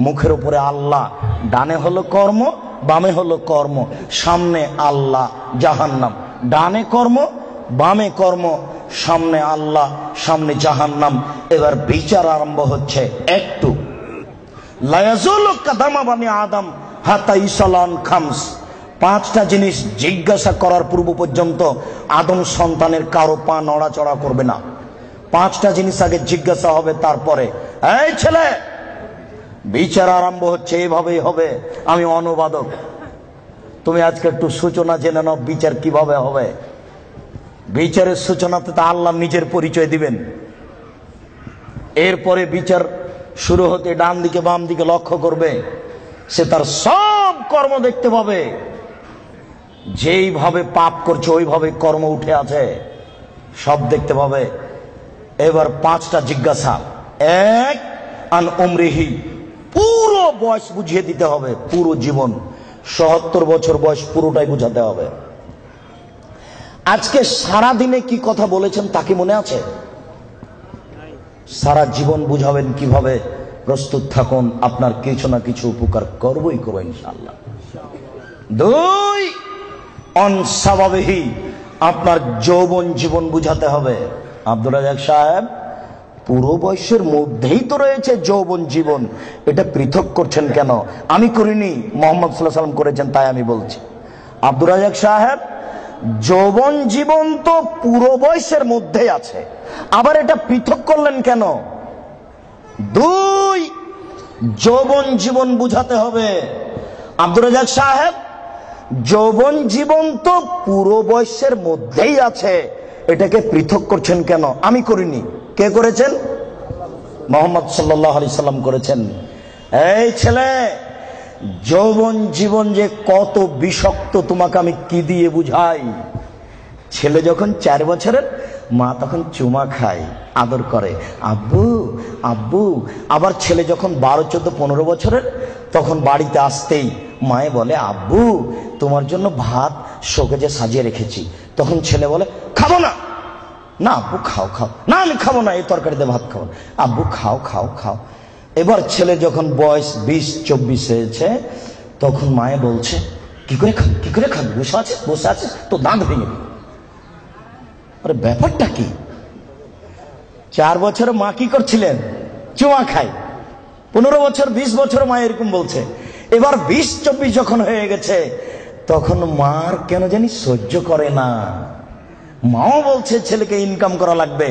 মুখের উপরে আল্লাহ, ডানে হলো কর্ম, বামে হলো কর্ম, সামনে আল্লাহ, জাহান্নাম। ডানে কর্ম, বামে কর্ম, সামনে আল্লাহ, সামনে জাহান্নাম। এবার বিচার আরম্ভ হচ্ছে। একটু লায়াজুলু কাদামা বানি আদম হাতা ইসালান খামস, পাঁচটা জিনিস জিজ্ঞাসা করার পূর্ব পর্যন্ত আদম সন্তানের কারো পা নড়াচড়া করবে না। পাঁচটা জিনিস আগে জিজ্ঞাসা হবে, তারপরে এই ছেলে বিচার আরম্ভ হচ্ছে, এইভাবেই হবে। আমি অনুবাদক, তুমি আজকে একটু সূচনা জেনে নাও বিচার কিভাবে হবে। বিচারের সূচনাতে তো আল্লাহ নিজের পরিচয় দিবেন। এরপরে বিচার শুরু হতে ডান দিকে বাম দিকে লক্ষ্য করবে, সে তার সব কর্ম দেখতে পাবে। যেইভাবে পাপ করছে ওইভাবে কর্ম উঠে আছে, সব দেখতে পাবে। এবার পাঁচটা জিজ্ঞাসা। এক, আন উমরিহি, পুরো বয়স বুঝিয়ে দিতে হবে, পুরো জীবন। ৭৭ বছর বয়স পুরোটাই বুঝাতে হবে। আজকে সারা দিনে কি কথা বলেছেন তা কি মনে আছে? সারা জীবন বুঝাবেন কিভাবে? প্রস্তুত থাকুন, আপনার কিছু না কিছু উপকার করবই করবো ইনশাআল্লাহ। দুই, অনসাবাবিহি, আপনার যৌবন জীবন বুঝাতে হবে। আব্দুর রাজ্জাক সাহেব, পুরো বয়সের মধ্যেই তো রয়েছে যৌবন জীবন, এটা পৃথক করছেন কেন? আমি করিনি, মোহাম্মদ সাল্লাল্লাহু আলাইহি ওয়াসাল্লাম করেছেন, তাই আমি বলছি। আব্দুর রাজ্জাক সাহেব, যৌবন জীবন তো পুরো বয়সের মধ্যেই আছে, আবার এটা পৃথক করলেন কেন? দুই, যৌবন জীবন বুঝাতে হবে। আব্দুর রাজ্জাক সাহেব, যৌবন জীবন তো পুরো বয়সের মধ্যেই আছে, এটাকে পৃথক করছেন কেন? আমি করিনি, কে করেছেন? মুহাম্মদ সাল্লাল্লাহু আলাইহি সাল্লাম করেছেন। এই ছেলে, যৌবন জীবন যে কত বিষাক্ত তোমাকে আমি কি দিয়ে বুঝাই। ছেলে যখন 4 বছরের, মা তখন চুমা খায়, আদর করে, আব্বু আব্বু। আবার ছেলে যখন 12, 14, 15 বছরের, তখন বাড়িতে আসতেই মায়ে বলে, আব্বু তোমার জন্য ভাত শোকেজে সাজিয়ে রেখেছি। তখন ছেলে বলে, খাবো না। না আব্বু খাও খাও। না আমি খাবো না, এই তরকারিতে ভাত খাবো। আব্বু খাও খাও খাও। এবার ছেলে যখন বয়স 20-24 হয়েছে, তখন মায়ে বলছে, কি করে খাবি, কি করে খাবি, বসে আছে বসে আছে, তো দাঁত ভেঙে দিবি। আরে ব্যাপারটা কি? 4 বছরে মা কি করছিলেন? চুমা খায়। 15 বছর 20 বছর মা এরকম বলছে। এবার 20-24 যখন হয়ে গেছে, তখন মার কেন জানি সহ্য করে না। মাও বলছে ছেলেকে ইনকাম করা লাগবে।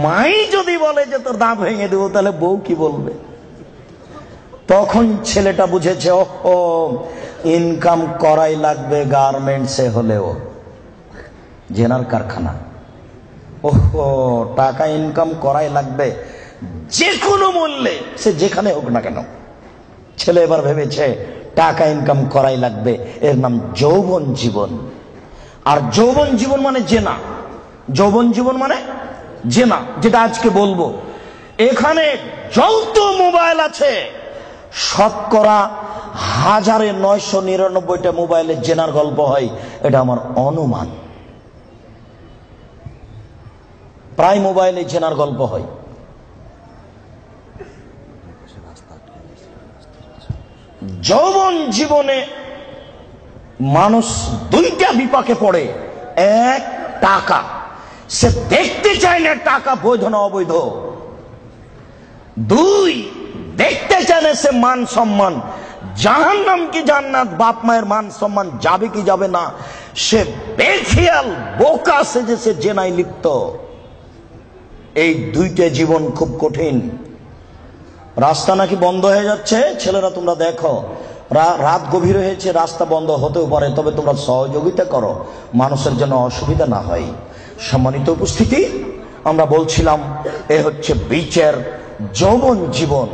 মাই যদি বলে যে তোর দাঁত ভেঙে দেবো, তাহলে বউ কি বলবে? তখন ছেলেটা বুঝেছে, ও ইনকাম করাই লাগবে, গার্মেন্টসে হলেও, জেনার কারখানা, ওহো টাকা ইনকাম করাই লাগবে যে কোনো মূল্যে, সে যেখানে হোক না কেন। ছেলে এবার ভেবেছে টাকা ইনকাম করাই লাগবে, এর নাম যৌবন জীবন। আর যৌবন জীবন মানে জেনা। যৌবন জীবন মানে জেনা, যেটা আজকে বলবো। এখানে যত মোবাইল আছে, শতকরা 1999টা মোবাইলে জেনার গল্প হয়, এটা আমার অনুমান। প্রায় মোবাইলে জেনার গল্প হয়। যৌবন জীবনে মানুষ দুইটা বিপাকে পড়ে। এক, টাকা, সে দেখতে চায় না টাকা বৈধ না অবৈধ। দুই, দেখতে চায় না সে মান সম্মান, জাহান্নাম কি জান্নাত, বাপ মায়ের মান সম্মান যাবে কি যাবে না, সে বেখেয়াল বোকা সেজে সে জেনায় লিপ্ত। এই দুইটা জীবন খুব কঠিন। রাস্তা নাকি বন্ধ হয়ে যাচ্ছে, ছেলেরা তোমরা দেখো, রাত গভীর হয়েছে, রাস্তা বন্ধ হতেও পারে, তবে তোমরা সহযোগিতা করো, মানুষের জন্য অসুবিধা না হয়। সম্মানিত উপস্থিতি, আমরা বলছিলাম এ হচ্ছে বিচার যৌবন জীবন।